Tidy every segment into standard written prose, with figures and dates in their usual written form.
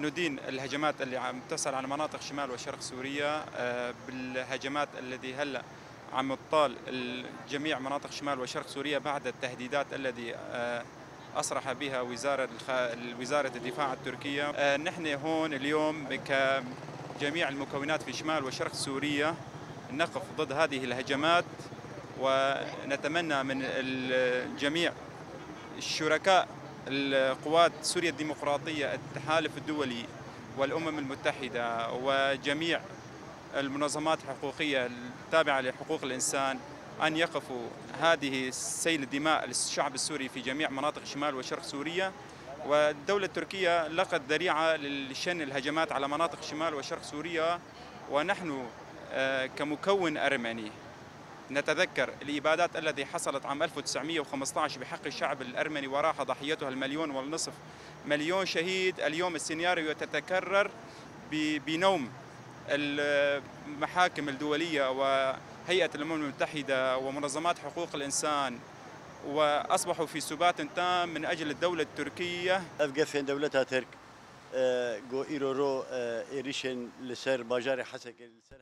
ندين الهجمات اللي عم تحصل على مناطق شمال وشرق سوريا بالهجمات التي هلا عم تطال جميع مناطق شمال وشرق سوريا بعد التهديدات التي أصرح بها وزارة الدفاع التركية. نحن هون اليوم كجميع المكونات في شمال وشرق سوريا نقف ضد هذه الهجمات، ونتمنى من الجميع الشركاء القوات سوريا الديمقراطية، التحالف الدولي والأمم المتحدة وجميع المنظمات الحقوقية التابعة لحقوق الإنسان أن يقفوا هذه سيل دماء للشعب السوري في جميع مناطق شمال وشرق سوريا. والدولة التركية لقت ذريعة لشن الهجمات على مناطق شمال وشرق سوريا، ونحن كمكون أرمني نتذكر الإبادات التي حصلت عام 1915 بحق الشعب الأرمني وراح ضحيتها 1.5 مليون شهيد. اليوم السيناريو تتكرر بنوم المحاكم الدولية وهيئة الأمم المتحدة ومنظمات حقوق الإنسان، وأصبحوا في سبات تام من أجل الدولة التركية. أفقفين دولتها ترك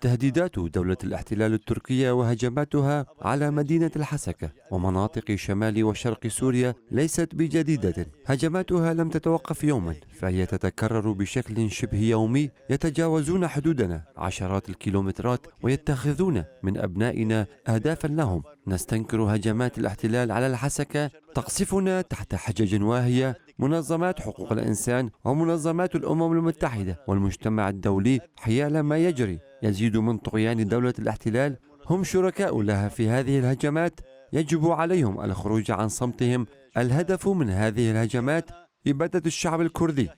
تهديدات دولة الاحتلال التركية وهجماتها على مدينة الحسكة ومناطق شمال وشرق سوريا ليست بجديدة. هجماتها لم تتوقف يوما، فهي تتكرر بشكل شبه يومي. يتجاوزون حدودنا عشرات الكيلومترات ويتخذون من أبنائنا أهدافا لهم. نستنكر هجمات الاحتلال على الحسكة، تقصفنا تحت حجج واهية منظمات حقوق الإنسان ومنظمات الأمم المتحدة والمجتمع الدولي حيال ما يجري. يزيد من طغيان دولة الاحتلال، هم شركاء لها في هذه الهجمات، يجب عليهم الخروج عن صمتهم. الهدف من هذه الهجمات إبادة الشعب الكردي.